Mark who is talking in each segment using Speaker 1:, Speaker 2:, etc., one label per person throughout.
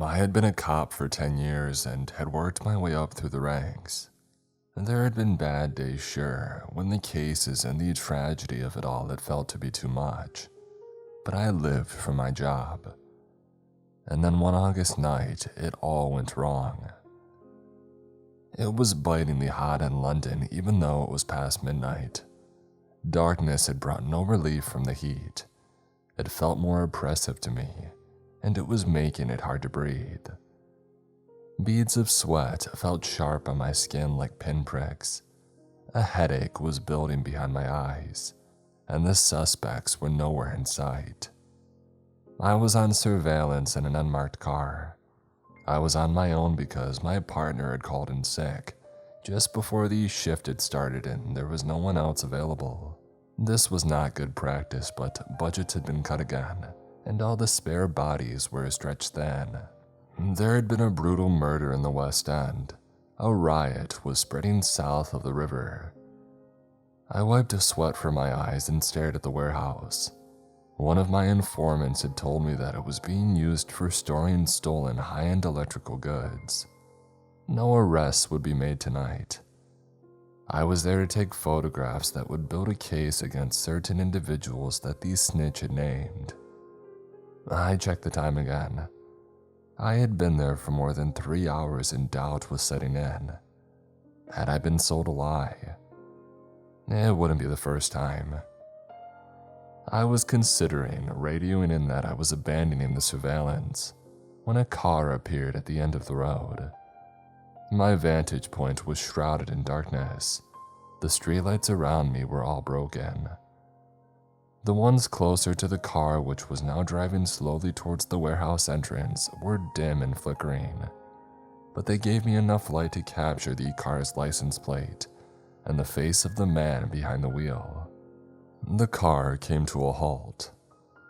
Speaker 1: I had been a cop for 10 years and had worked my way up through the ranks. There had been bad days, sure, when the cases and the tragedy of it all had felt to be too much. But I lived for my job. And then one August night, it all went wrong. It was bitingly hot in London even though it was past midnight. Darkness had brought no relief from the heat. It felt more oppressive to me, and it was making it hard to breathe. Beads of sweat felt sharp on my skin like pinpricks. A headache was building behind my eyes, and the suspects were nowhere in sight. I was on surveillance in an unmarked car. I was on my own because my partner had called in sick just before the shift had started and there was no one else available. This was not good practice, but budgets had been cut again, and all the spare bodies were stretched thin. There had been a brutal murder in the West End. A riot was spreading south of the river. I wiped a sweat from my eyes and stared at the warehouse. One of my informants had told me that it was being used for storing stolen high-end electrical goods. No arrests would be made tonight. I was there to take photographs that would build a case against certain individuals that the snitch had named. I checked the time again. I had been there for more than 3 hours and doubt was setting in. Had I been sold a lie? It wouldn't be the first time. I was considering radioing in that I was abandoning the surveillance when a car appeared at the end of the road. My vantage point was shrouded in darkness. The streetlights around me were all broken. The ones closer to the car, which was now driving slowly towards the warehouse entrance, were dim and flickering, but they gave me enough light to capture the car's license plate and the face of the man behind the wheel. The car came to a halt.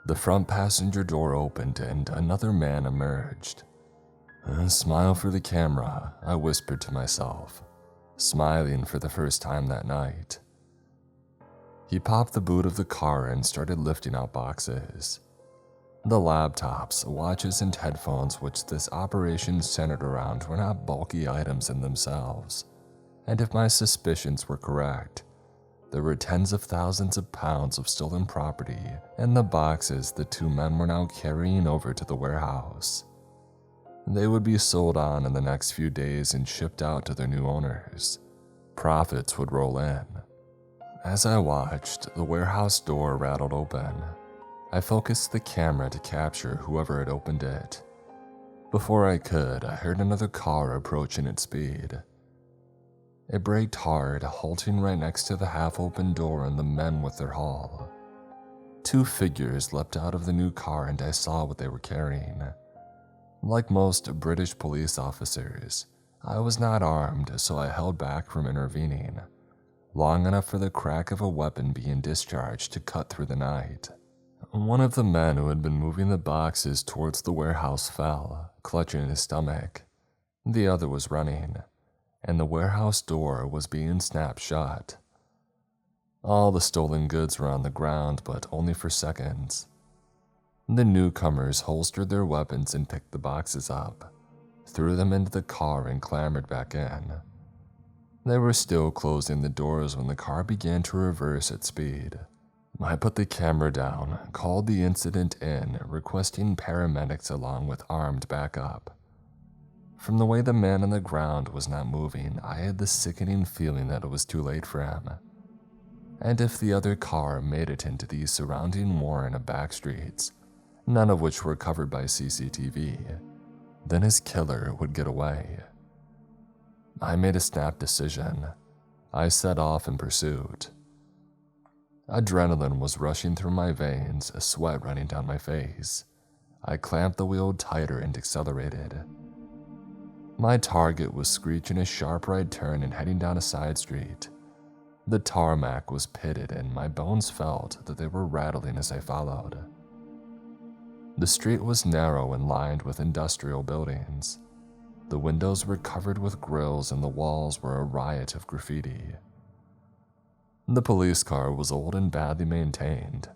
Speaker 1: The front passenger door opened and another man emerged. "A smile for the camera," I whispered to myself, smiling for the first time that night. He popped the boot of the car and started lifting out boxes. The laptops, watches, and headphones which this operation centered around were not bulky items in themselves, and if my suspicions were correct, there were tens of thousands of pounds of stolen property in the boxes the two men were now carrying over to the warehouse. They would be sold on in the next few days and shipped out to their new owners. Profits would roll in. As I watched, the warehouse door rattled open. I focused the camera to capture whoever had opened it. Before I could, I heard another car approaching at speed. It braked hard, halting right next to the half-open door and the men with their haul. Two figures leapt out of the new car and I saw what they were carrying. Like most British police officers, I was not armed, so I held back from intervening, long enough for the crack of a weapon being discharged to cut through the night. One of the men who had been moving the boxes towards the warehouse fell, clutching his stomach. The other was running, and the warehouse door was being snapped shut. All the stolen goods were on the ground, but only for seconds. The newcomers holstered their weapons and picked the boxes up, threw them into the car and clambered back in. They were still closing the doors when the car began to reverse at speed. I put the camera down, called the incident in, requesting paramedics along with armed backup. From the way the man on the ground was not moving, I had the sickening feeling that it was too late for him. And if the other car made it into the surrounding warren of back streets, none of which were covered by CCTV, then his killer would get away. I made a snap decision. I set off in pursuit. Adrenaline was rushing through my veins, a sweat running down my face. I clamped the wheel tighter and accelerated. My target was screeching a sharp right turn and heading down a side street. The tarmac was pitted and my bones felt that they were rattling as I followed. The street was narrow and lined with industrial buildings. The windows were covered with grills and the walls were a riot of graffiti. The police car was old and badly maintained,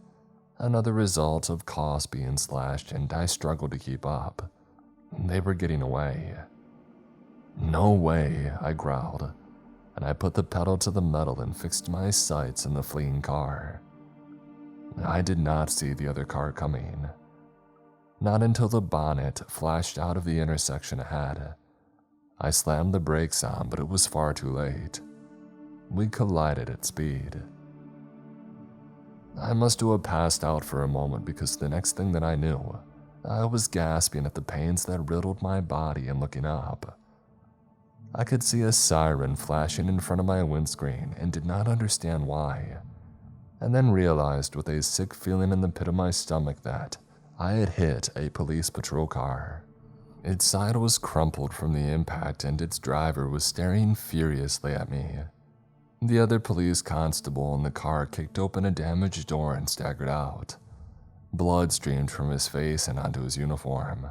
Speaker 1: another result of costs being slashed, and I struggled to keep up. They were getting away. "No way," I growled, and I put the pedal to the metal and fixed my sights in the fleeing car. I did not see the other car coming. Not until the bonnet flashed out of the intersection ahead. I slammed the brakes on, but it was far too late. We collided at speed. I must have passed out for a moment because the next thing that I knew, I was gasping at the pains that riddled my body and looking up. I could see a siren flashing in front of my windscreen and did not understand why, and then realized with a sick feeling in the pit of my stomach that I had hit a police patrol car. Its side was crumpled from the impact and its driver was staring furiously at me. The other police constable in the car kicked open a damaged door and staggered out. Blood streamed from his face and onto his uniform.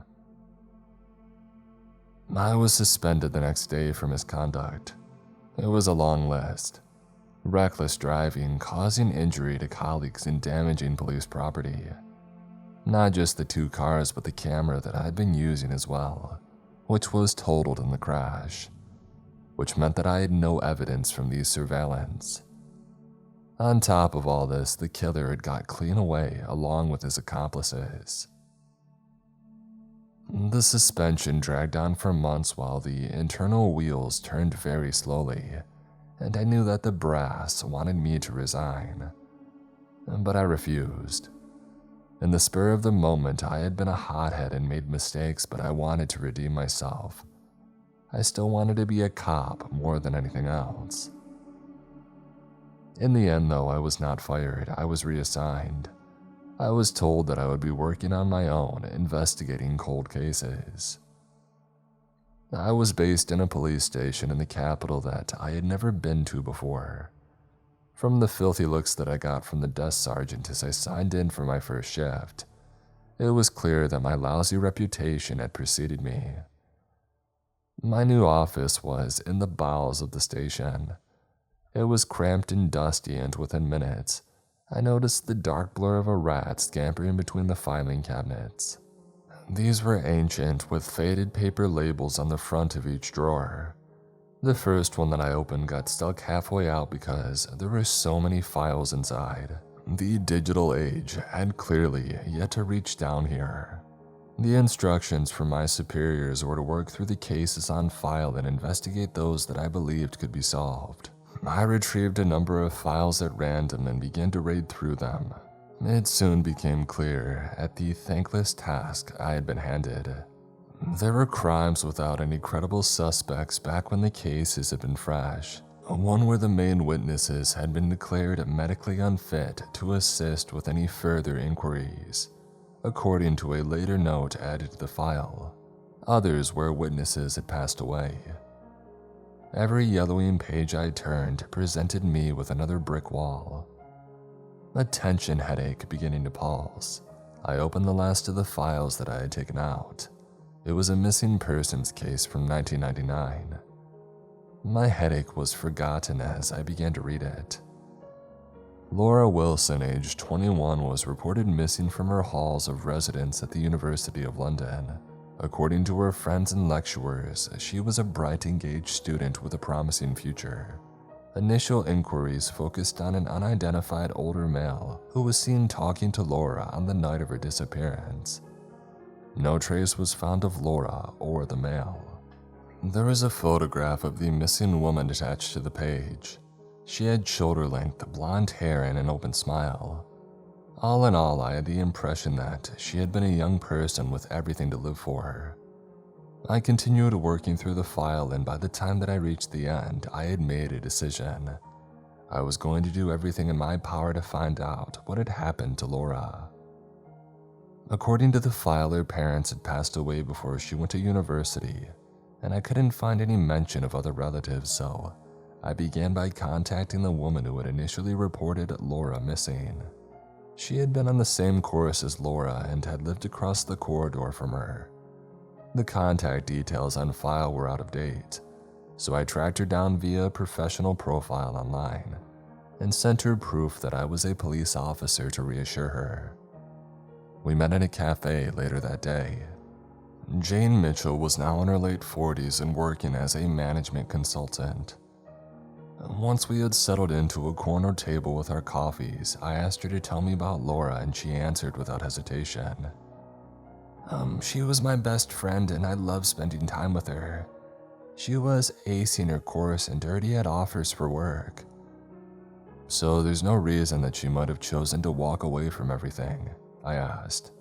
Speaker 1: I was suspended the next day for misconduct. It was a long list. Reckless driving, causing injury to colleagues and damaging police property. Not just the 2 cars, but the camera that I had been using as well, which was totaled in the crash, which meant that I had no evidence from these surveillance. On top of all this, the killer had got clean away along with his accomplices. The suspension dragged on for months while the internal wheels turned very slowly, and I knew that the brass wanted me to resign. But I refused. In the spur of the moment, I had been a hothead and made mistakes, but I wanted to redeem myself. I still wanted to be a cop more than anything else. In the end, though, I was not fired. I was reassigned. I was told that I would be working on my own, investigating cold cases. I was based in a police station in the capital that I had never been to before. From the filthy looks that I got from the desk sergeant as I signed in for my first shift, it was clear that my lousy reputation had preceded me. My new office was in the bowels of the station. It was cramped and dusty, and within minutes, I noticed the dark blur of a rat scampering between the filing cabinets. These were ancient, with faded paper labels on the front of each drawer. The first one that I opened got stuck halfway out because there were so many files inside. The digital age had clearly yet to reach down here. The instructions from my superiors were to work through the cases on file and investigate those that I believed could be solved. I retrieved a number of files at random and began to raid through them. It soon became clear at the thankless task I had been handed. There were crimes without any credible suspects back when the cases had been fresh. One where the main witnesses had been declared medically unfit to assist with any further inquiries, according to a later note added to the file. Others where witnesses had passed away. Every yellowing page I turned presented me with another brick wall. A tension headache beginning to pulse, I opened the last of the files that I had taken out. It was a missing persons case from 1999. My headache was forgotten as I began to read it. Laura Wilson, aged 21, was reported missing from her halls of residence at the University of London. According to her friends and lecturers, she was a bright, engaged student with a promising future. Initial inquiries focused on an unidentified older male who was seen talking to Laura on the night of her disappearance. No trace was found of Laura or the male. There was a photograph of the missing woman attached to the page. She had shoulder-length blonde hair and an open smile. All in all, I had the impression that she had been a young person with everything to live for her. I continued working through the file, and by the time that I reached the end, I had made a decision. I was going to do everything in my power to find out what had happened to Laura. According to the file, her parents had passed away before she went to university, and I couldn't find any mention of other relatives, so I began by contacting the woman who had initially reported Laura missing. She had been on the same course as Laura and had lived across the corridor from her. The contact details on file were out of date, so I tracked her down via a professional profile online and sent her proof that I was a police officer to reassure her. We met at a cafe later that day. Jane Mitchell was now in her late 40s and working as a management consultant. Once we had settled into a corner table with our coffees, I asked her to tell me about Laura, and she answered without hesitation. She was my best friend and I loved spending time with her. She was acing her course and already had offers for work. So there's no reason that she might have chosen to walk away from everything, I asked.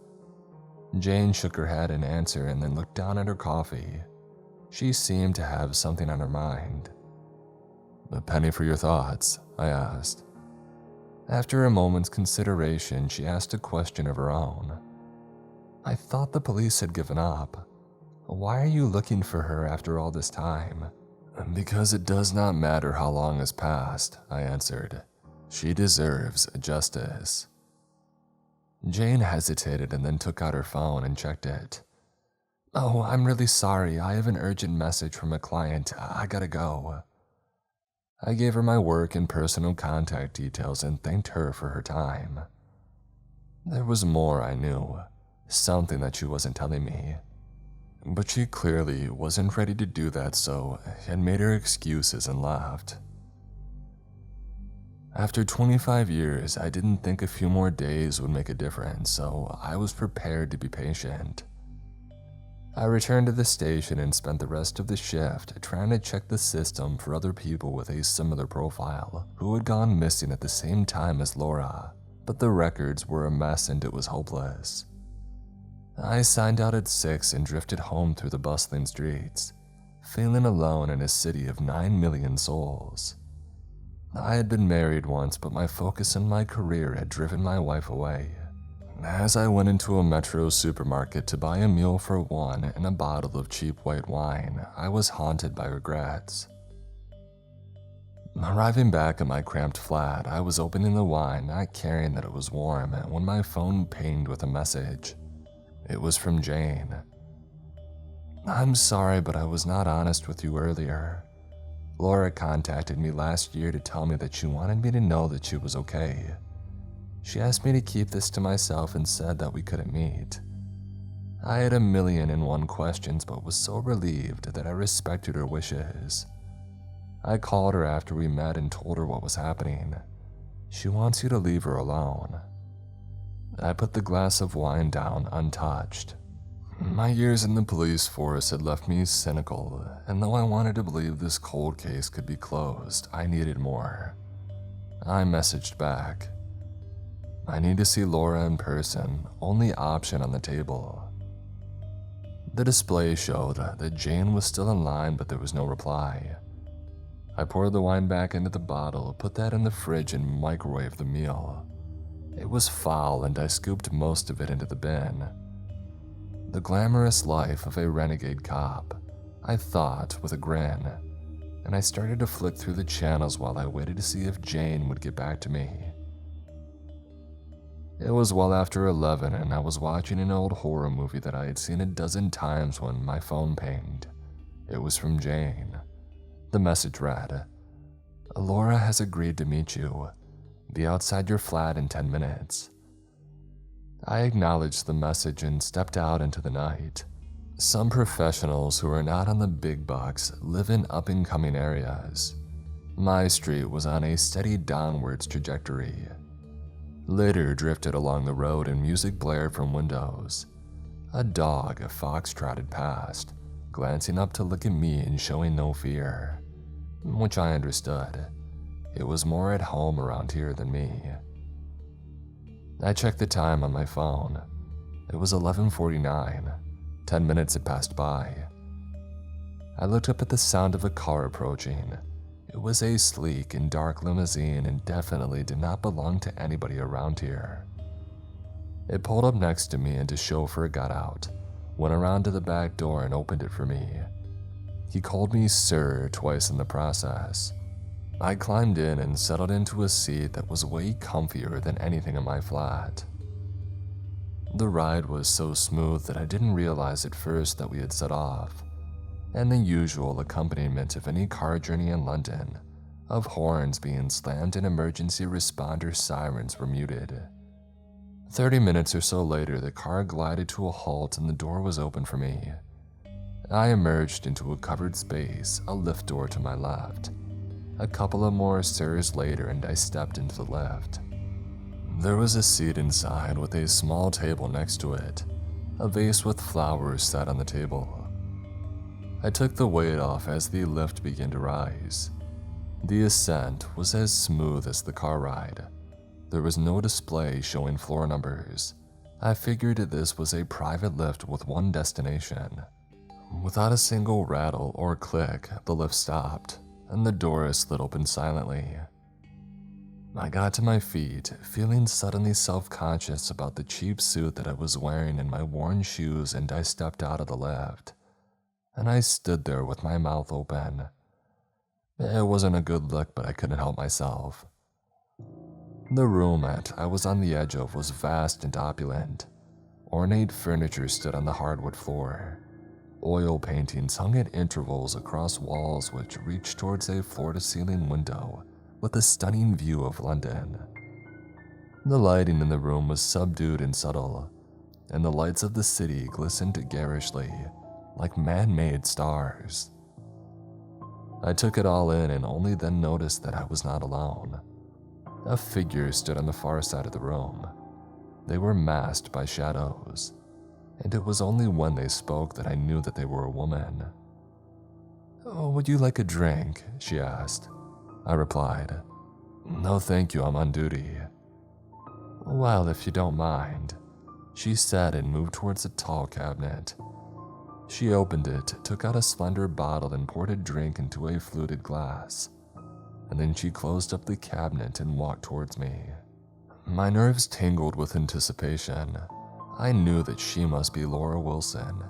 Speaker 1: Jane shook her head in answer and then looked down at her coffee. She seemed to have something on her mind. "A penny for your thoughts?" I asked. After a moment's consideration, she asked a question of her own. "I thought the police had given up. Why are you looking for her after all this time?" "Because it does not matter how long has passed," I answered. "She deserves justice." Jane hesitated and then took out her phone and checked it. "Oh, I'm really sorry. I have an urgent message from a client. I gotta go." I gave her my work and personal contact details and thanked her for her time. There was more I knew, something that she wasn't telling me. But she clearly wasn't ready to do that, so had made her excuses and left. After 25 years, I didn't think a few more days would make a difference, so I was prepared to be patient. I returned to the station and spent the rest of the shift trying to check the system for other people with a similar profile who had gone missing at the same time as Laura, but the records were a mess and it was hopeless. I signed out at 6 and drifted home through the bustling streets, feeling alone in a city of 9 million souls. I had been married once, but my focus on my career had driven my wife away. As I went into a metro supermarket to buy a meal for one and a bottle of cheap white wine, I was haunted by regrets. Arriving back at my cramped flat, I was opening the wine, not caring that it was warm, when my phone pinged with a message. It was from Jane. "I'm sorry, but I was not honest with you earlier. Laura contacted me last year to tell me that she wanted me to know that she was okay. She asked me to keep this to myself and said that we couldn't meet. I had 1,000,001 questions, but was so relieved that I respected her wishes. I called her after we met and told her what was happening. She wants you to leave her alone." I put the glass of wine down untouched. My years in the police force had left me cynical, and though I wanted to believe this cold case could be closed, I needed more. I messaged back. "I need to see Laura in person, only option on the table." The display showed that Jane was still in line, but there was no reply. I poured the wine back into the bottle, put that in the fridge, and microwaved the meal. It was foul, and I scooped most of it into the bin. The glamorous life of a renegade cop, I thought with a grin, and I started to flick through the channels while I waited to see if Jane would get back to me. It was well after 11 and I was watching an old horror movie that I had seen a dozen times when my phone pinged. It was from Jane. The message read, "Laura has agreed to meet you. Be outside your flat in 10 minutes. I acknowledged the message and stepped out into the night. Some professionals who are not on the big bucks live in up-and-coming areas. My street was on a steady downwards trajectory. Litter drifted along the road and music blared from windows. A dog fox-trotted past, glancing up to look at me and showing no fear, which I understood. It was more at home around here than me. I checked the time on my phone. It was 11:49. 10 minutes had passed by. I looked up at the sound of a car approaching. It was a sleek and dark limousine and definitely did not belong to anybody around here. It pulled up next to me and the chauffeur got out, went around to the back door and opened it for me. He called me sir twice in the process. I climbed in and settled into a seat that was way comfier than anything in my flat. The ride was so smooth that I didn't realize at first that we had set off, and the usual accompaniment of any car journey in London, of horns being slammed and emergency responder sirens were muted. 30 minutes or so later, the car glided to a halt and the door was open for me. I emerged into a covered space, a lift door to my left. A couple of more stairs later and I stepped into the lift. There was a seat inside with a small table next to it. A vase with flowers sat on the table. I took the weight off as the lift began to rise. The ascent was as smooth as the car ride. There was no display showing floor numbers. I figured this was a private lift with one destination. Without a single rattle or click, the lift stopped, and the door slid open silently. I got to my feet, feeling suddenly self-conscious about the cheap suit that I was wearing and my worn shoes, and I stepped out of the lift. And I stood there with my mouth open. It wasn't a good look, but I couldn't help myself. The room I was on the edge of was vast and opulent. Ornate furniture stood on the hardwood floor. Oil paintings hung at intervals across walls which reached towards a floor-to-ceiling window with a stunning view of London. The lighting in the room was subdued and subtle, and the lights of the city glistened garishly, like man-made stars. I took it all in and only then noticed that I was not alone. A figure stood on the far side of the room. They were masked by shadows, and it was only when they spoke that I knew that they were a woman. "Oh, would you like a drink?" she asked. I replied, "No thank you, I'm on duty." "Well, if you don't mind," she said and moved towards a tall cabinet. She opened it, took out a slender bottle and poured a drink into a fluted glass. And then she closed up the cabinet and walked towards me. My nerves tingled with anticipation. I knew that she must be Laura Wilson,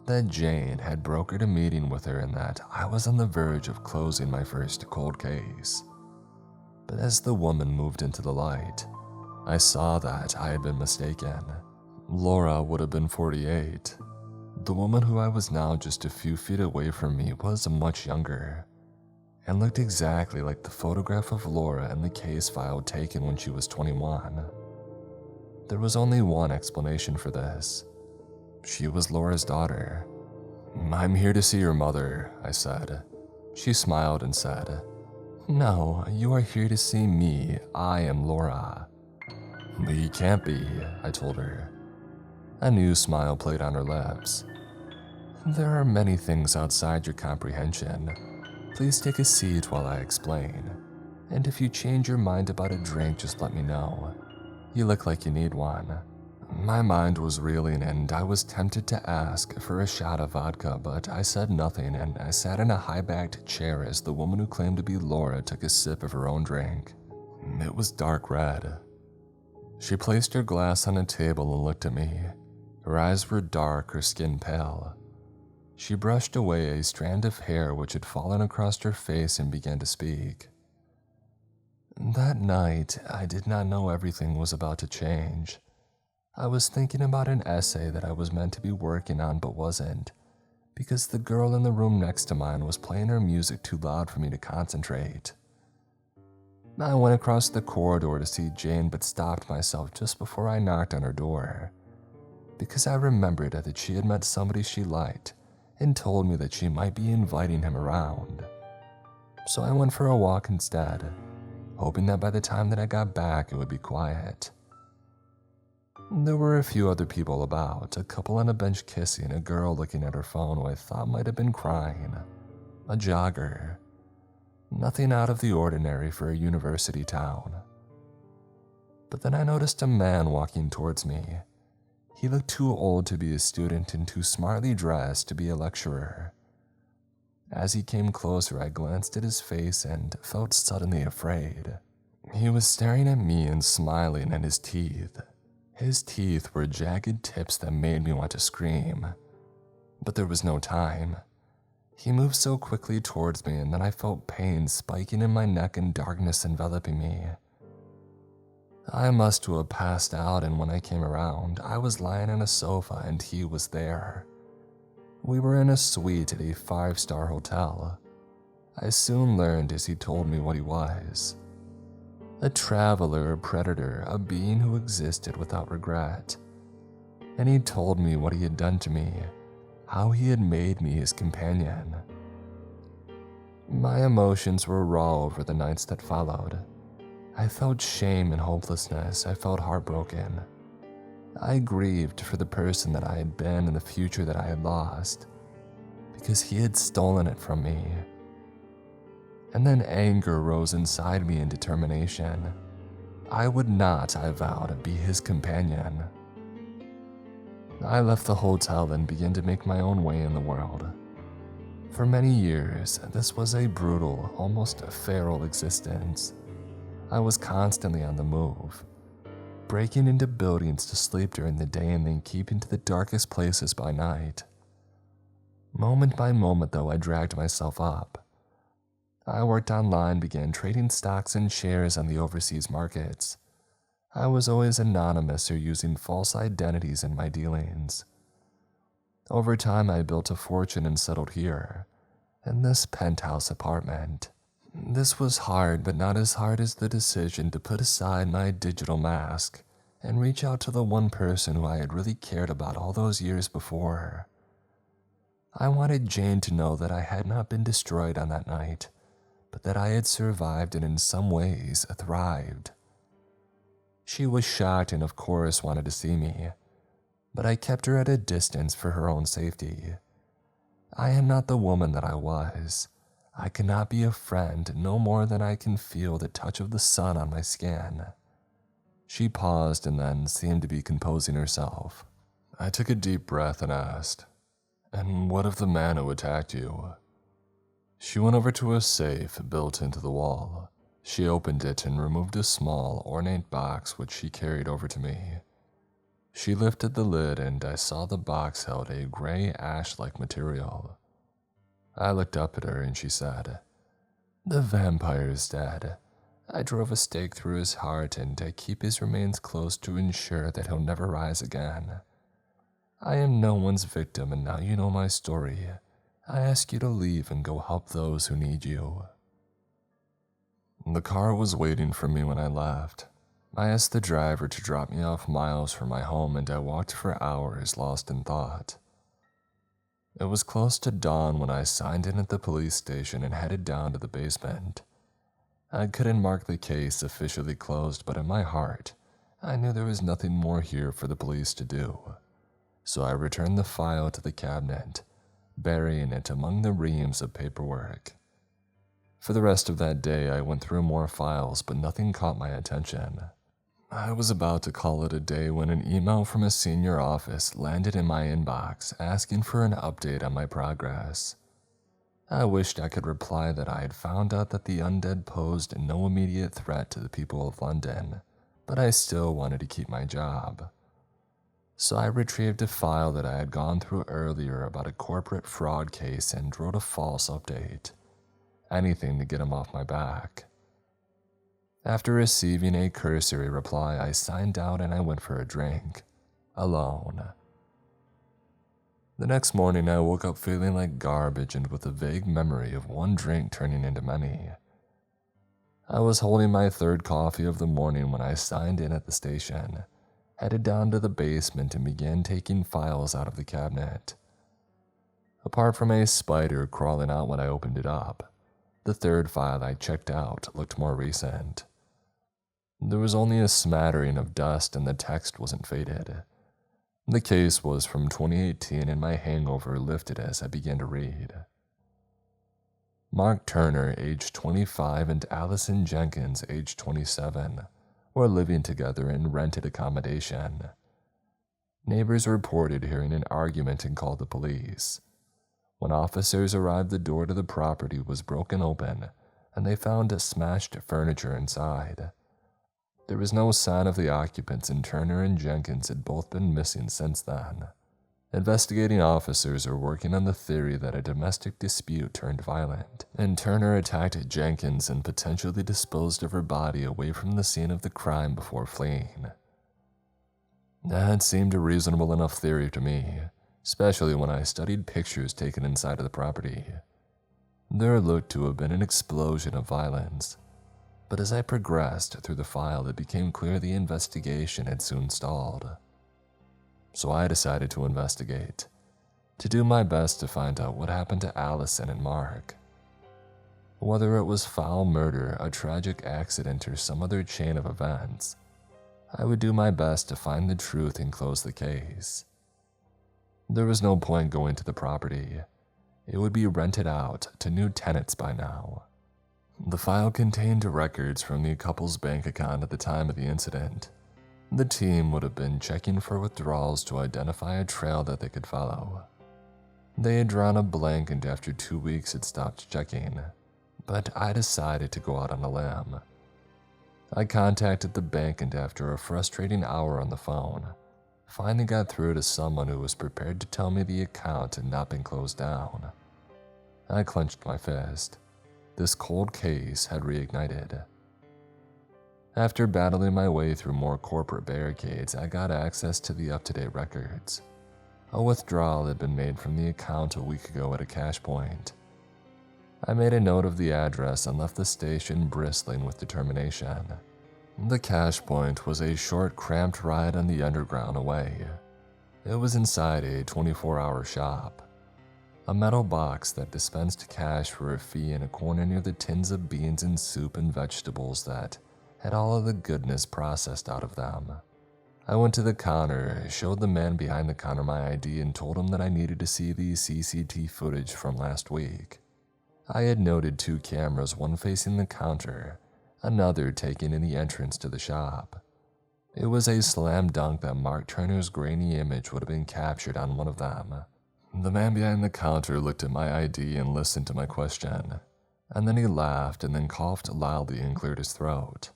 Speaker 1: that Jane had brokered a meeting with her and that I was on the verge of closing my first cold case. But as the woman moved into the light, I saw that I had been mistaken. Laura would have been 48. The woman who I was now just a few feet away from me was much younger, and looked exactly like the photograph of Laura in the case file taken when she was 21. There was only one explanation for this. She was Laura's daughter. "I'm here to see your mother," I said. She smiled and said, "No, you are here to see me. I am Laura." "But you can't be," I told her. A new smile played on her lips. "There are many things outside your comprehension. Please take a seat while I explain. And if you change your mind about a drink, just let me know. You look like you need one." My mind was reeling and I was tempted to ask for a shot of vodka, but I said nothing and I sat in a high-backed chair as the woman who claimed to be Laura took a sip of her own drink. It was dark red. She placed her glass on a table and looked at me. Her eyes were dark, her skin pale. She brushed away a strand of hair which had fallen across her face and began to speak. "That night, I did not know everything was about to change. I was thinking about an essay that I was meant to be working on but wasn't, because the girl in the room next to mine was playing her music too loud for me to concentrate. I went across the corridor to see Jane but stopped myself just before I knocked on her door, because I remembered that she had met somebody she liked and told me that she might be inviting him around. So I went for a walk instead, hoping that by the time that I got back it would be quiet. There were a few other people about, a couple on a bench kissing, a girl looking at her phone who I thought might have been crying, a jogger. Nothing out of the ordinary for a university town. But then I noticed a man walking towards me. He looked too old to be a student and too smartly dressed to be a lecturer. As he came closer, I glanced at his face and felt suddenly afraid. He was staring at me and smiling at his teeth. His teeth were jagged tips that made me want to scream. But there was no time. He moved so quickly towards me and then I felt pain spiking in my neck and darkness enveloping me. I must have passed out, and when I came around, I was lying on a sofa and he was there. We were in a suite at a 5-star hotel. I soon learned as he told me what he was. A traveler, a predator, a being who existed without regret. And he told me what he had done to me, how he had made me his companion. My emotions were raw over the nights that followed. I felt shame and hopelessness. I felt heartbroken. I grieved for the person that I had been and the future that I had lost, because he had stolen it from me. And then anger rose inside me and determination. I would not, I vowed, be his companion. I left the hotel and began to make my own way in the world. For many years, this was a brutal, almost feral existence. I was constantly on the move, breaking into buildings to sleep during the day and then keeping to the darkest places by night. Moment by moment, though, I dragged myself up. I worked online, began trading stocks and shares on the overseas markets. I was always anonymous or using false identities in my dealings. Over time, I built a fortune and settled here, in this penthouse apartment. This was hard, but not as hard as the decision to put aside my digital mask and reach out to the one person who I had really cared about all those years before. I wanted Jane to know that I had not been destroyed on that night, but that I had survived and in some ways thrived. She was shocked and of course wanted to see me, but I kept her at a distance for her own safety. I am not the woman that I was. I cannot be a friend no more than I can feel the touch of the sun on my skin. She paused and then seemed to be composing herself. I took a deep breath and asked, "And what of the man who attacked you?" She went over to a safe built into the wall. She opened it and removed a small, ornate box which she carried over to me. She lifted the lid and I saw the box held a gray ash-like material. I looked up at her and she said, "The vampire is dead. I drove a stake through his heart and I keep his remains close to ensure that he'll never rise again. I am no one's victim and now you know my story. I ask you to leave and go help those who need you." The car was waiting for me when I left. I asked the driver to drop me off miles from my home and I walked for hours lost in thought. It was close to dawn when I signed in at the police station and headed down to the basement. I couldn't mark the case officially closed, but in my heart, I knew there was nothing more here for the police to do. So I returned the file to the cabinet, burying it among the reams of paperwork. For the rest of that day, I went through more files, but nothing caught my attention. I was about to call it a day when an email from a senior office landed in my inbox asking for an update on my progress. I wished I could reply that I had found out that the undead posed no immediate threat to the people of London, but I still wanted to keep my job. So I retrieved a file that I had gone through earlier about a corporate fraud case and wrote a false update. Anything to get him off my back. After receiving a cursory reply, I signed out and I went for a drink. Alone. The next morning, I woke up feeling like garbage and with a vague memory of one drink turning into many. I was holding my third coffee of the morning when I signed in at the station, headed down to the basement and began taking files out of the cabinet. Apart from a spider crawling out when I opened it up, the third file I checked out looked more recent. There was only a smattering of dust and the text wasn't faded. The case was from 2018 and my hangover lifted as I began to read. Mark Turner, age 25, and Allison Jenkins, age 27, were living together in rented accommodation. Neighbors reported hearing an argument and called the police. When officers arrived, the door to the property was broken open and they found smashed furniture inside. There was no sign of the occupants and Turner and Jenkins had both been missing since then. Investigating officers are working on the theory that a domestic dispute turned violent, and Turner attacked Jenkins and potentially disposed of her body away from the scene of the crime before fleeing. That seemed a reasonable enough theory to me, especially when I studied pictures taken inside of the property. There looked to have been an explosion of violence. But as I progressed through the file, it became clear the investigation had soon stalled. So I decided to investigate, to do my best to find out what happened to Allison and Mark. Whether it was foul murder, a tragic accident, or some other chain of events, I would do my best to find the truth and close the case. There was no point going to the property. It would be rented out to new tenants by now. The file contained records from the couple's bank account at the time of the incident. The team would have been checking for withdrawals to identify a trail that they could follow. They had drawn a blank and after 2 weeks had stopped checking, but I decided to go out on a limb. I contacted the bank and after a frustrating hour on the phone, finally got through to someone who was prepared to tell me the account had not been closed down. I clenched my fist. This cold case had reignited. After battling my way through more corporate barricades, I got access to the up-to-date records. A withdrawal had been made from the account a week ago at a cash point. I made a note of the address and left the station bristling with determination. The cash point was a short, cramped ride on the underground away. It was inside a 24-hour shop. A metal box that dispensed cash for a fee in a corner near the tins of beans and soup and vegetables that had all of the goodness processed out of them. I went to the counter, showed the man behind the counter my ID and told him that I needed to see the CCTV footage from last week. I had noted 2 cameras, one facing the counter, another taken in the entrance to the shop. It was a slam dunk that Mark Turner's grainy image would have been captured on one of them. The man behind the counter looked at my ID and listened to my question, and then he laughed and then coughed loudly and cleared his throat.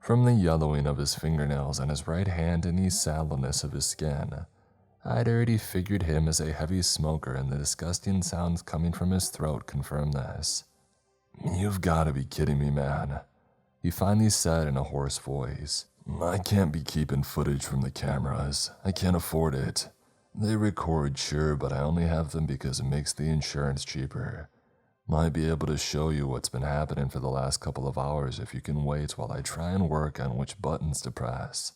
Speaker 1: From the yellowing of his fingernails on his right hand and the sallowness of his skin, I'd already figured him as a heavy smoker, and the disgusting sounds coming from his throat confirmed this. "You've got to be kidding me, man," he finally said in a hoarse voice. "I can't be keeping footage from the cameras. I can't afford it. They record, sure, but I only have them because it makes the insurance cheaper. Might be able to show you what's been happening for the last couple of hours if you can wait while I try and work on which buttons to press."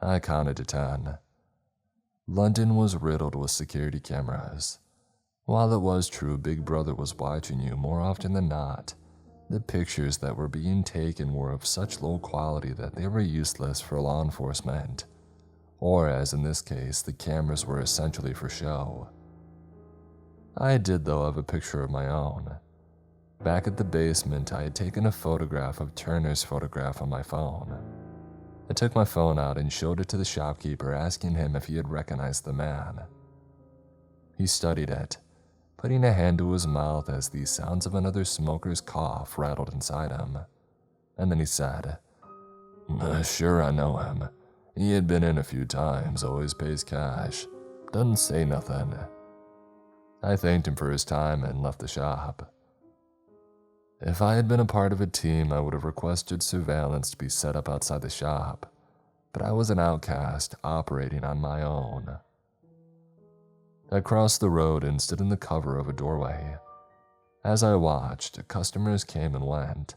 Speaker 1: I counted to 10. London was riddled with security cameras. While it was true Big Brother was watching you more often than not, the pictures that were being taken were of such low quality that they were useless for law enforcement. Or, as in this case, the cameras were essentially for show. I did, though, have a picture of my own. Back at the basement, I had taken a photograph of Turner's photograph on my phone. I took my phone out and showed it to the shopkeeper, asking him if he had recognized the man. He studied it, putting a hand to his mouth as the sounds of another smoker's cough rattled inside him. And then he said, "Sure, I know him. He had been in a few times, always pays cash. Doesn't say nothing." I thanked him for his time and left the shop. If I had been a part of a team, I would have requested surveillance to be set up outside the shop, but I was an outcast operating on my own. I crossed the road and stood in the cover of a doorway. As I watched, customers came and went,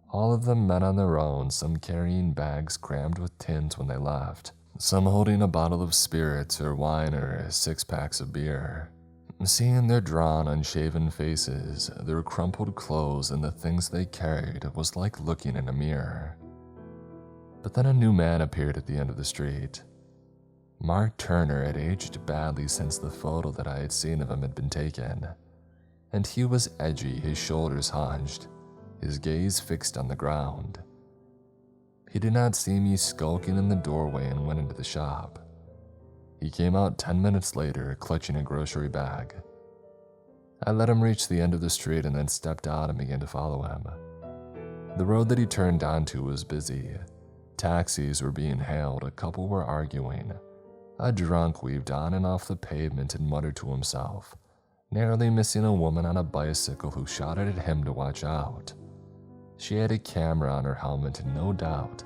Speaker 1: all of them men on their own, some carrying bags crammed with tins when they left, some holding a bottle of spirits or wine or 6 packs of beer. Seeing their drawn, unshaven faces, their crumpled clothes, and the things they carried was like looking in a mirror. But then a new man appeared at the end of the street. Mark Turner had aged badly since the photo that I had seen of him had been taken, and he was edgy, his shoulders hunched, his gaze fixed on the ground. He did not see me skulking in the doorway and went into the shop. He came out 10 minutes later, clutching a grocery bag. I let him reach the end of the street and then stepped out and began to follow him. The road that he turned onto was busy. Taxis were being hailed, a couple were arguing. A drunk weaved on and off the pavement and muttered to himself, narrowly missing a woman on a bicycle who shouted at him to watch out. She had a camera on her helmet, and no doubt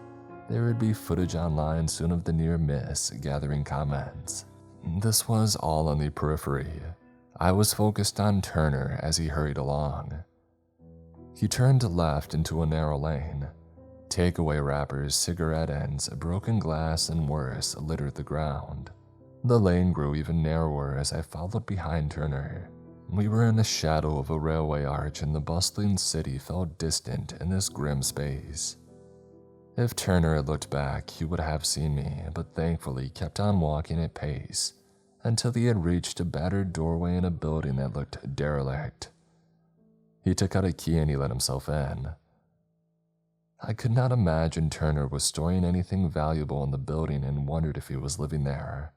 Speaker 1: there would be footage online soon of the near miss gathering comments. This was all on the periphery. I was focused on Turner as he hurried along. He turned left into a narrow lane. Takeaway wrappers, cigarette ends, broken glass, and worse littered the ground. The lane grew even narrower as I followed behind Turner. We were in the shadow of a railway arch and the bustling city felt distant in this grim space. If Turner had looked back, he would have seen me, but thankfully kept on walking at pace until he had reached a battered doorway in a building that looked derelict. He took out a key and he let himself in. I could not imagine Turner was storing anything valuable in the building and wondered if he was living there.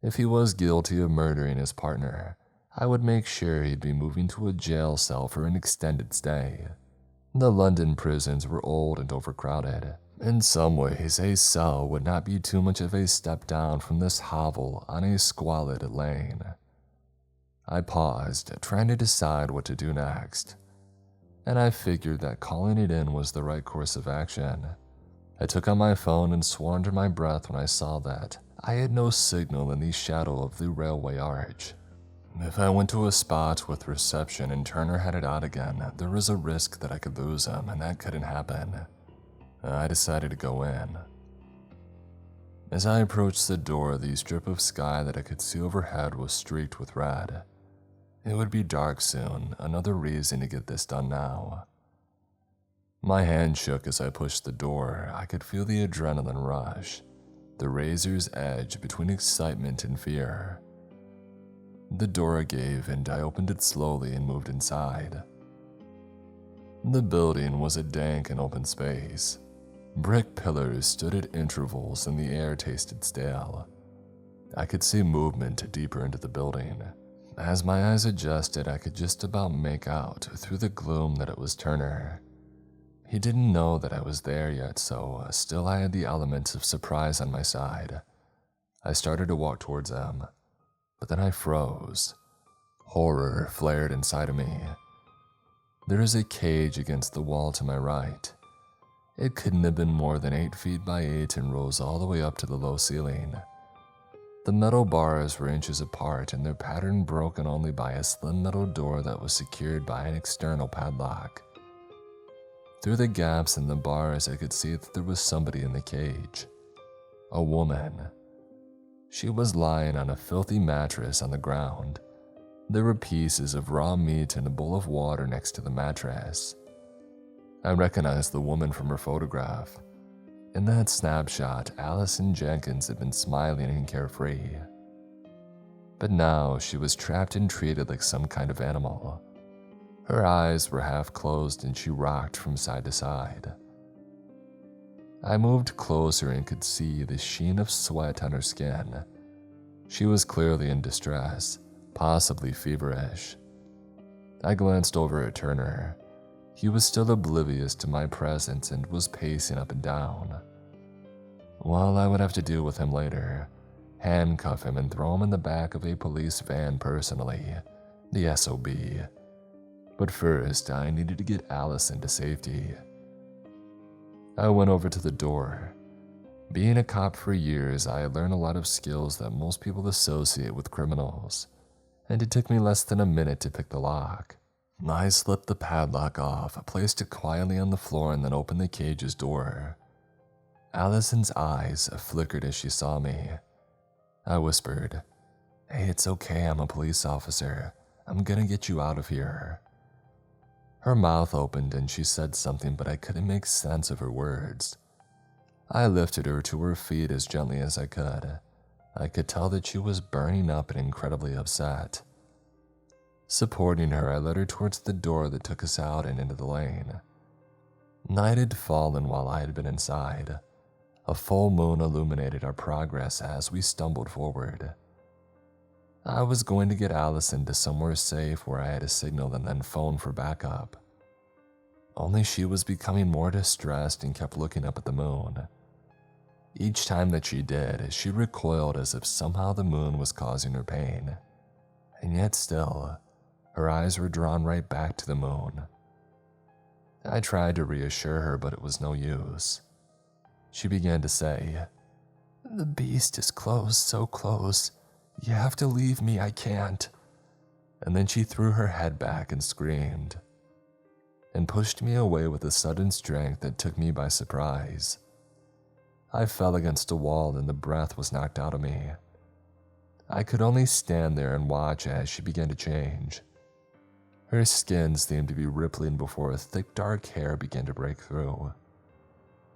Speaker 1: If he was guilty of murdering his partner, I would make sure he'd be moving to a jail cell for an extended stay. The London prisons were old and overcrowded. In some ways, a cell would not be too much of a step down from this hovel on a squalid lane. I paused, trying to decide what to do next, and I figured that calling it in was the right course of action. I took out my phone and swore under my breath when I saw that I had no signal in the shadow of the railway arch. If I went to a spot with reception and Turner had it out again, there was a risk that I could lose him, and that couldn't happen. I decided to go in. As I approached the door, the strip of sky that I could see overhead was streaked with red. It would be dark soon, another reason to get this done now. My hand shook as I pushed the door. I could feel the adrenaline rush, the razor's edge between excitement and fear. The door gave and I opened it slowly and moved inside. The building was a dank and open space. Brick pillars stood at intervals and the air tasted stale. I could see movement deeper into the building. As my eyes adjusted, I could just about make out through the gloom that it was Turner. He didn't know that I was there yet, so still I had the elements of surprise on my side. I started to walk towards him, but then I froze. Horror flared inside of me. There is a cage against the wall to my right. It couldn't have been more than 8 feet by 8 and rose all the way up to the low ceiling. The metal bars were inches apart and their pattern broken only by a slim metal door that was secured by an external padlock. Through the gaps in the bars, I could see that there was somebody in the cage. A woman. She was lying on a filthy mattress on the ground. There were pieces of raw meat and a bowl of water next to the mattress. I recognized the woman from her photograph. In that snapshot, Allison Jenkins had been smiling and carefree. But now she was trapped and treated like some kind of animal. Her eyes were half closed and she rocked from side to side. I moved closer and could see the sheen of sweat on her skin. She was clearly in distress, possibly feverish. I glanced over at Turner. He was still oblivious to my presence and was pacing up and down. Well, I would have to deal with him later. Handcuff him and throw him in the back of a police van personally. The SOB. But first, I needed to get Allison to safety. I went over to the door. Being a cop for years, I had learned a lot of skills that most people associate with criminals, and it took me less than a minute to pick the lock. I slipped the padlock off, placed it quietly on the floor, and then opened the cage's door. Allison's eyes flickered as she saw me. I whispered, "Hey, it's okay, I'm a police officer. I'm gonna get you out of here." Her mouth opened and she said something, but I couldn't make sense of her words. I lifted her to her feet as gently as I could. I could tell that she was burning up and incredibly upset. Supporting her, I led her towards the door that took us out and into the lane. Night had fallen while I had been inside. A full moon illuminated our progress as we stumbled forward. I was going to get Allison to somewhere safe where I had a signal and then phone for backup. Only she was becoming more distressed and kept looking up at the moon. Each time that she did, she recoiled as if somehow the moon was causing her pain. And yet still, her eyes were drawn right back to the moon. I tried to reassure her, but it was no use. She began to say, "The beast is close, so close. You have to leave me, I can't." And then she threw her head back and screamed. and pushed me away with a sudden strength that took me by surprise. I fell against a wall and the breath was knocked out of me. I could only stand there and watch as she began to change. Her skin seemed to be rippling before a thick dark hair began to break through.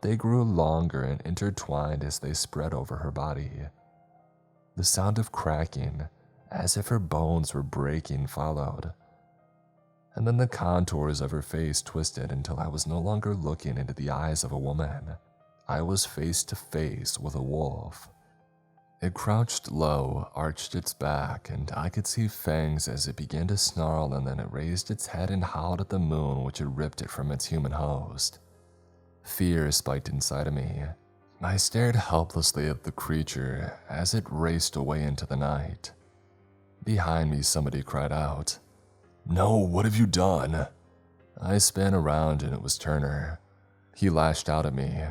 Speaker 1: They grew longer and intertwined as they spread over her body. The sound of cracking, as if her bones were breaking, followed. And then the contours of her face twisted until I was no longer looking into the eyes of a woman. I was face to face with a wolf. It crouched low, arched its back, and I could see fangs as it began to snarl, and then it raised its head and howled at the moon which had ripped it from its human host. Fear spiked inside of me. I stared helplessly at the creature as it raced away into the night. Behind me, somebody cried out, "No, what have you done?" I span around and it was Turner. He lashed out at me.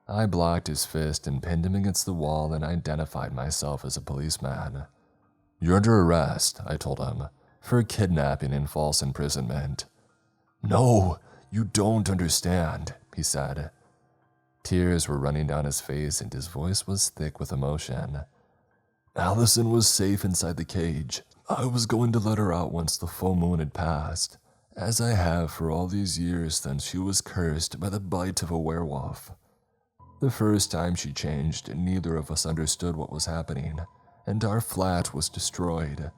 Speaker 1: I blocked his fist and pinned him against the wall and identified myself as a policeman. "You're under arrest," I told him, "for kidnapping and false imprisonment." "No, you don't understand," he said. Tears were running down his face and his voice was thick with emotion. "Allison was safe inside the cage. I was going to let her out once the full moon had passed, as I have for all these years since she was cursed by the bite of a werewolf. The first time she changed, neither of us understood what was happening, and our flat was destroyed.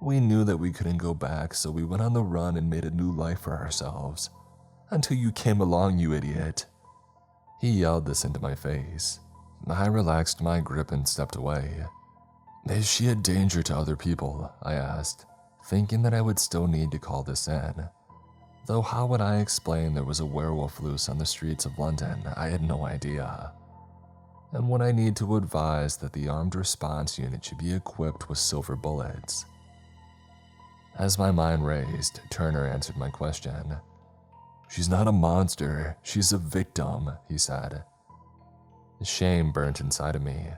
Speaker 1: We knew that we couldn't go back, so we went on the run and made a new life for ourselves. Until you came along, you idiot." He yelled this into my face. I relaxed my grip and stepped away. "Is she a danger to other people?" I asked, thinking that I would still need to call this in. Though how would I explain there was a werewolf loose on the streets of London, I had no idea. And would I need to advise that the armed response unit should be equipped with silver bullets? As my mind raced, Turner answered my question. "She's not a monster, she's a victim," he said. Shame burnt inside of me.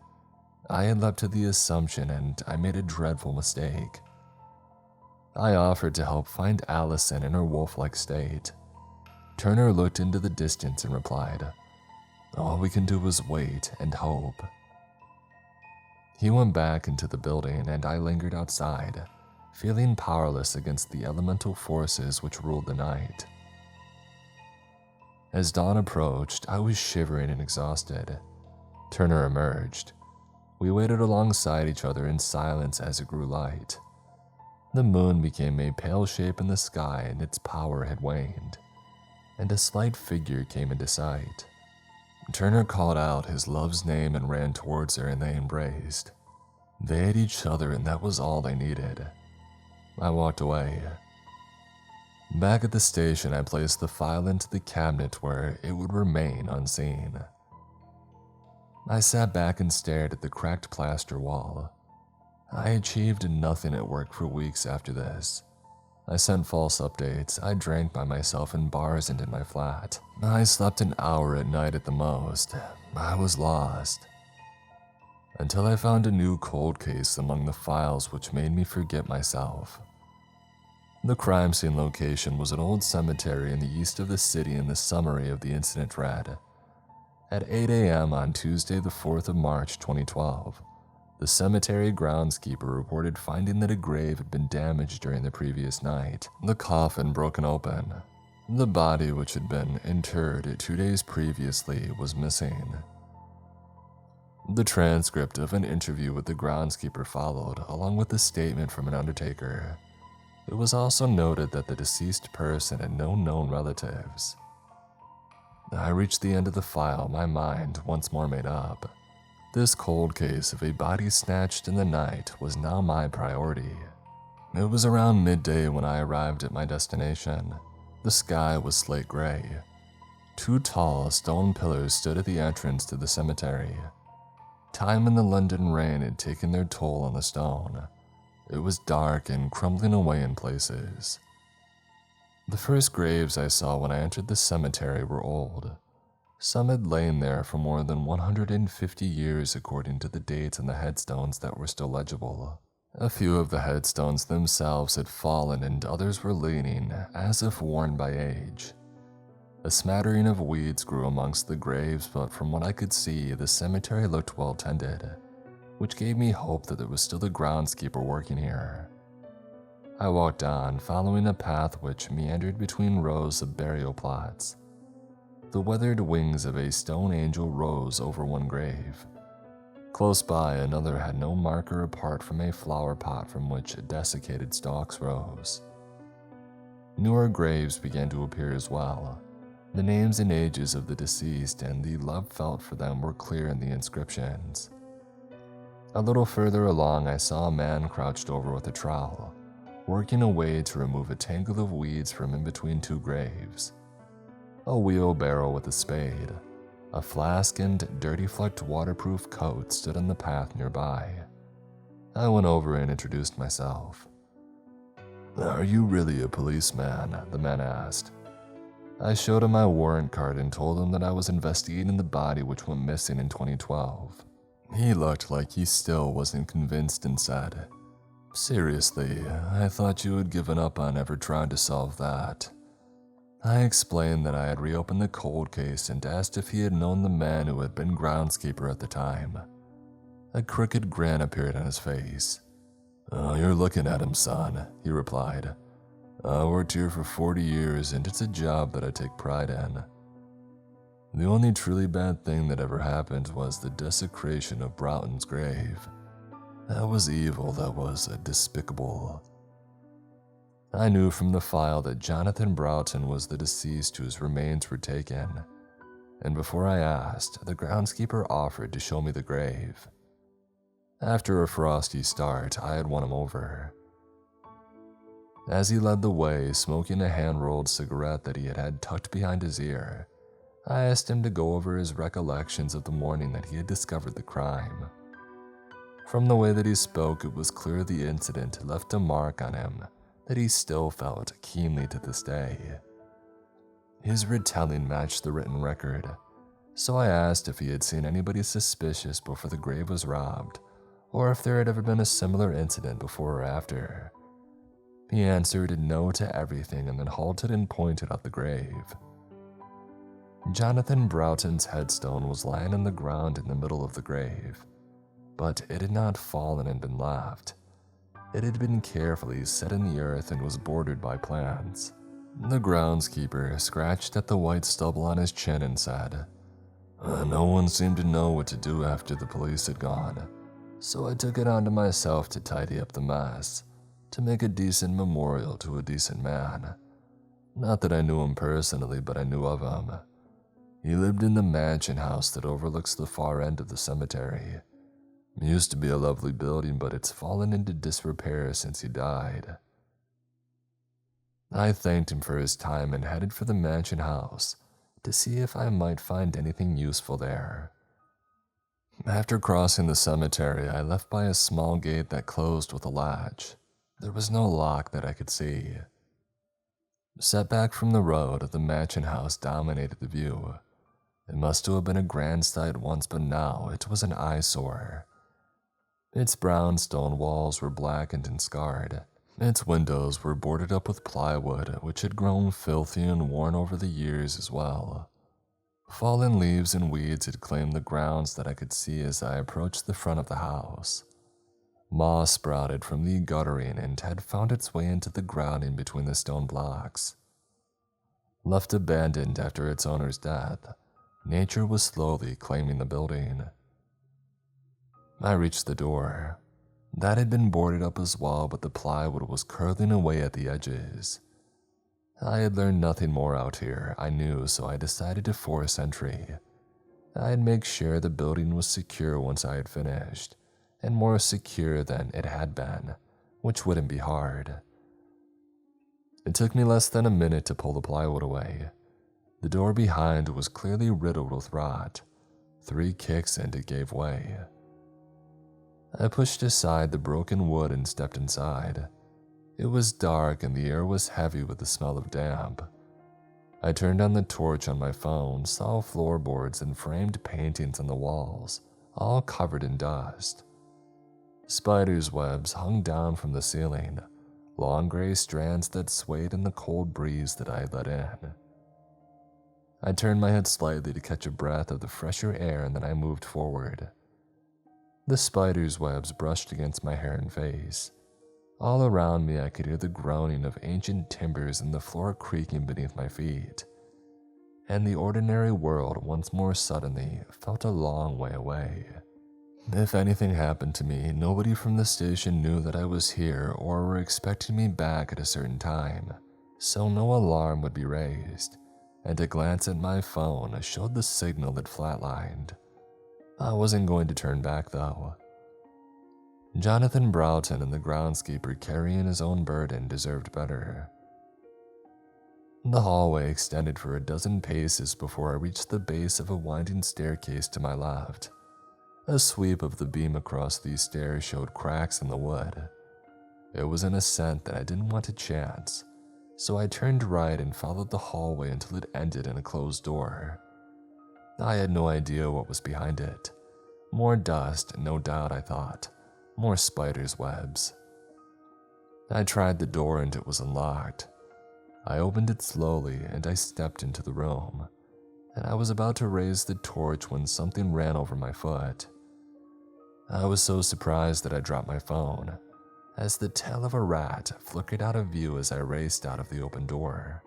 Speaker 1: I had leapt to the assumption and I made a dreadful mistake. I offered to help find Allison in her wolf-like state. Turner looked into the distance and replied, "All we can do is wait and hope." He went back into the building and I lingered outside, feeling powerless against the elemental forces which ruled the night. As dawn approached, I was shivering and exhausted. Turner emerged. We waited alongside each other in silence as it grew light. The moon became a pale shape in the sky and its power had waned, and a slight figure came into sight. Turner called out his love's name and ran towards her and they embraced. They had each other and that was all they needed. I walked away. Back at the station, I placed the file into the cabinet where it would remain unseen. I sat back and stared at the cracked plaster wall. I achieved nothing at work for weeks after this. I sent false updates, I drank by myself in bars and in my flat. I slept an hour at night at the most. I was lost. Until I found a new cold case among the files which made me forget myself. The crime scene location was an old cemetery in the east of the city, and the summary of the incident read, at 8 a.m. on Tuesday the 4th of March 2012, the cemetery groundskeeper reported finding that a grave had been damaged during the previous night, the coffin broken open. The body, which had been interred 2 days previously, was missing. The transcript of an interview with the groundskeeper followed, along with a statement from an undertaker. It was also noted that the deceased person had no known relatives. I reached the end of the file, my mind once more made up. This cold case of a body snatched in the night was now my priority. It was around midday when I arrived at my destination. The sky was slate gray. 2 tall stone pillars stood at the entrance to the cemetery. Time and the London rain had taken their toll on the stone. It was dark and crumbling away in places. The first graves I saw when I entered the cemetery were old. Some had lain there for more than 150 years according to the dates on the headstones that were still legible. A few of the headstones themselves had fallen and others were leaning, as if worn by age. A smattering of weeds grew amongst the graves, but from what I could see, the cemetery looked well tended, which gave me hope that there was still a groundskeeper working here. I walked on, following a path which meandered between rows of burial plots. The weathered wings of a stone angel rose over one grave. Close by, another had no marker apart from a flower pot from which desiccated stalks rose. Newer graves began to appear as well. The names and ages of the deceased and the love felt for them were clear in the inscriptions. A little further along, I saw a man crouched over with a trowel, working away to remove a tangle of weeds from in between two graves. A wheelbarrow with a spade, a flask, and dirty flecked waterproof coat stood on the path nearby. I went over and introduced myself. "Are you really a policeman?" the man asked. I showed him my warrant card and told him that I was investigating the body which went missing in 2012. He looked like he still wasn't convinced and said, "Seriously, I thought you had given up on ever trying to solve that." I explained that I had reopened the cold case and asked if he had known the man who had been groundskeeper at the time. A crooked grin appeared on his face. "Oh, you're looking at him, son," he replied. "I worked here for 40 years and it's a job that I take pride in. The only truly bad thing that ever happened was the desecration of Broughton's grave. That was evil, that was despicable." I knew from the file that Jonathan Broughton was the deceased whose remains were taken, and before I asked, the groundskeeper offered to show me the grave. After a frosty start, I had won him over. As he led the way, smoking a hand-rolled cigarette that he had had tucked behind his ear, I asked him to go over his recollections of the morning that he had discovered the crime. From the way that he spoke, it was clear the incident left a mark on him that he still felt keenly to this day. His retelling matched the written record, so I asked if he had seen anybody suspicious before the grave was robbed, or if there had ever been a similar incident before or after. He answered no to everything and then halted and pointed out the grave. Jonathan Broughton's headstone was lying on the ground in the middle of the grave, but it had not fallen and been left. It had been carefully set in the earth and was bordered by plants. The groundskeeper scratched at the white stubble on his chin and said, "No one seemed to know what to do after the police had gone, so I took it onto myself to tidy up the mess, to make a decent memorial to a decent man. Not that I knew him personally, but I knew of him. He lived in the mansion house that overlooks the far end of the cemetery. It used to be a lovely building, but it's fallen into disrepair since he died." I thanked him for his time and headed for the mansion house to see if I might find anything useful there. After crossing the cemetery, I left by a small gate that closed with a latch. There was no lock that I could see. Set back from the road, the mansion house dominated the view. It must have been a grand sight once, but now it was an eyesore. Its brown stone walls were blackened and scarred. Its windows were boarded up with plywood, which had grown filthy and worn over the years as well. Fallen leaves and weeds had claimed the grounds that I could see as I approached the front of the house. Moss sprouted from the guttering and had found its way into the ground in between the stone blocks. Left abandoned after its owner's death, nature was slowly claiming the building. I reached the door. That had been boarded up as well, but the plywood was curling away at the edges. I had learned nothing more out here, I knew, so I decided to force entry. I'd make sure the building was secure once I had finished, and more secure than it had been, which wouldn't be hard. It took me less than a minute to pull the plywood away. The door behind was clearly riddled with rot. 3 kicks and it gave way. I pushed aside the broken wood and stepped inside. It was dark and the air was heavy with the smell of damp. I turned on the torch on my phone, saw floorboards and framed paintings on the walls, all covered in dust. Spiders' webs hung down from the ceiling, long gray strands that swayed in the cold breeze that I had let in. I turned my head slightly to catch a breath of the fresher air, and then I moved forward. The spiders' webs brushed against my hair and face. All around me I could hear the groaning of ancient timbers and the floor creaking beneath my feet. And the ordinary world once more suddenly felt a long way away. If anything happened to me, nobody from the station knew that I was here or were expecting me back at a certain time, so no alarm would be raised, and a glance at my phone showed the signal had flatlined. I wasn't going to turn back though. Jonathan Broughton and the groundskeeper carrying his own burden deserved better. The hallway extended for a dozen paces before I reached the base of a winding staircase to my left. A sweep of the beam across these stairs showed cracks in the wood. It was an ascent that I didn't want to chance, so I turned right and followed the hallway until it ended in a closed door. I had no idea what was behind it. More dust, no doubt, I thought. More spiders' webs. I tried the door and it was unlocked. I opened it slowly and I stepped into the room, and I was about to raise the torch when something ran over my foot. I was so surprised that I dropped my phone, as the tail of a rat flickered out of view as I raced out of the open door.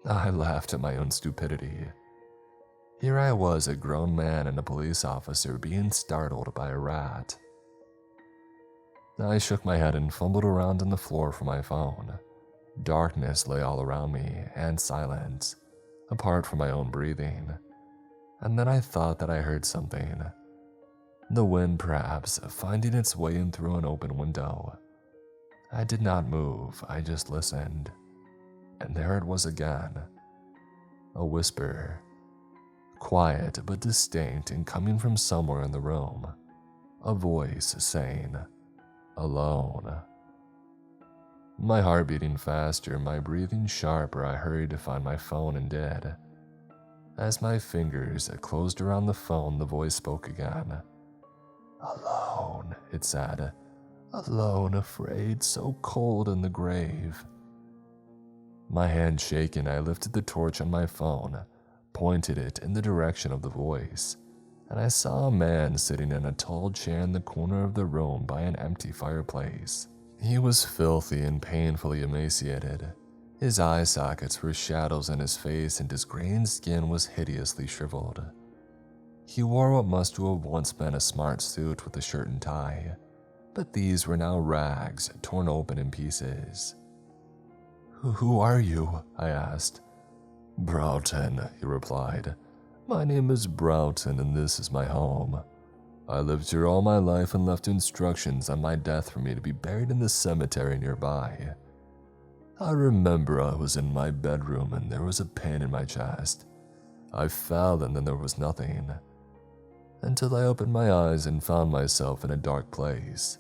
Speaker 1: I laughed at my own stupidity. Here I was, a grown man and a police officer, being startled by a rat. I shook my head and fumbled around on the floor for my phone. Darkness lay all around me, and silence, apart from my own breathing. And then I thought that I heard something. The wind, perhaps, finding its way in through an open window. I did not move, I just listened. And there it was again. A whisper. Quiet but distinct and coming from somewhere in the room. A voice saying, "Alone." My heart beating faster, my breathing sharper, I hurried to find my phone and did. As my fingers closed around the phone, the voice spoke again. "Alone," it said. "Alone, afraid, so cold in the grave." My hand shaking, I lifted the torch on my phone, pointed it in the direction of the voice, and I saw a man sitting in a tall chair in the corner of the room by an empty fireplace. He was filthy and painfully emaciated. His eye sockets were shadows in his face, and his graying skin was hideously shriveled. He wore what must have once been a smart suit with a shirt and tie, but these were now rags torn open in pieces. "Who are you?" I asked. "Broughton," he replied. "My name is Broughton and this is my home. I lived here all my life and left instructions on my death for me to be buried in the cemetery nearby. I remember I was in my bedroom and there was a pain in my chest. I fell and then there was nothing. Until I opened my eyes and found myself in a dark place.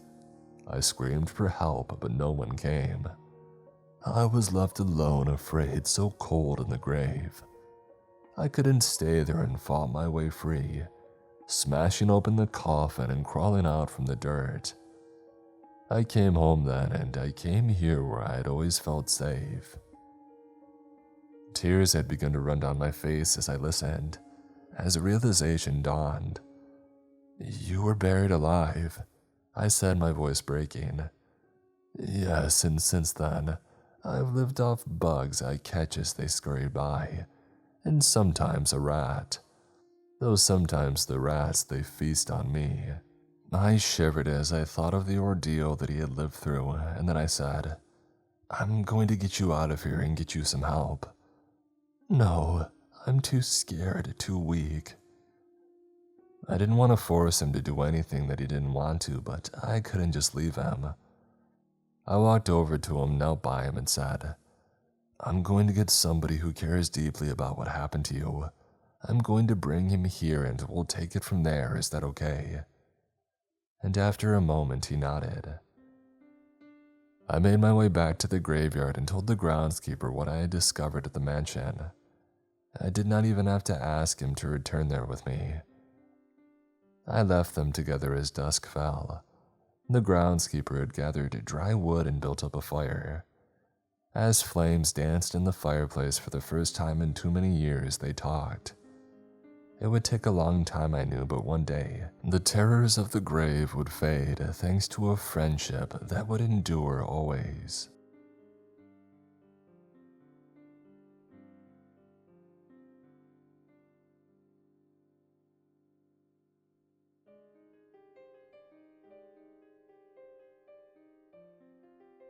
Speaker 1: I screamed for help, but no one came. I was left alone, afraid, so cold in the grave. I couldn't stay there and fought my way free, smashing open the coffin and crawling out from the dirt. I came home then, and I came here where I had always felt safe." Tears had begun to run down my face as I listened, as a realization dawned. "You were buried alive," I said, my voice breaking. "Yes, and since then, I've lived off bugs I catch as they scurry by, and sometimes a rat. Though sometimes the rats, they feast on me." I shivered as I thought of the ordeal that he had lived through, and then I said, "I'm going to get you out of here and get you some help." "No, I'm too scared, too weak." I didn't want to force him to do anything that he didn't want to, but I couldn't just leave him. I walked over to him, knelt by him, and said, "I'm going to get somebody who cares deeply about what happened to you. I'm going to bring him here and we'll take it from there. Is that okay?" And after a moment, he nodded. I made my way back to the graveyard and told the groundskeeper what I had discovered at the mansion. I did not even have to ask him to return there with me. I left them together as dusk fell. The groundskeeper had gathered dry wood and built up a fire. As flames danced in the fireplace for the first time in too many years, they talked. It would take a long time, I knew, but one day, the terrors of the grave would fade thanks to a friendship that would endure always.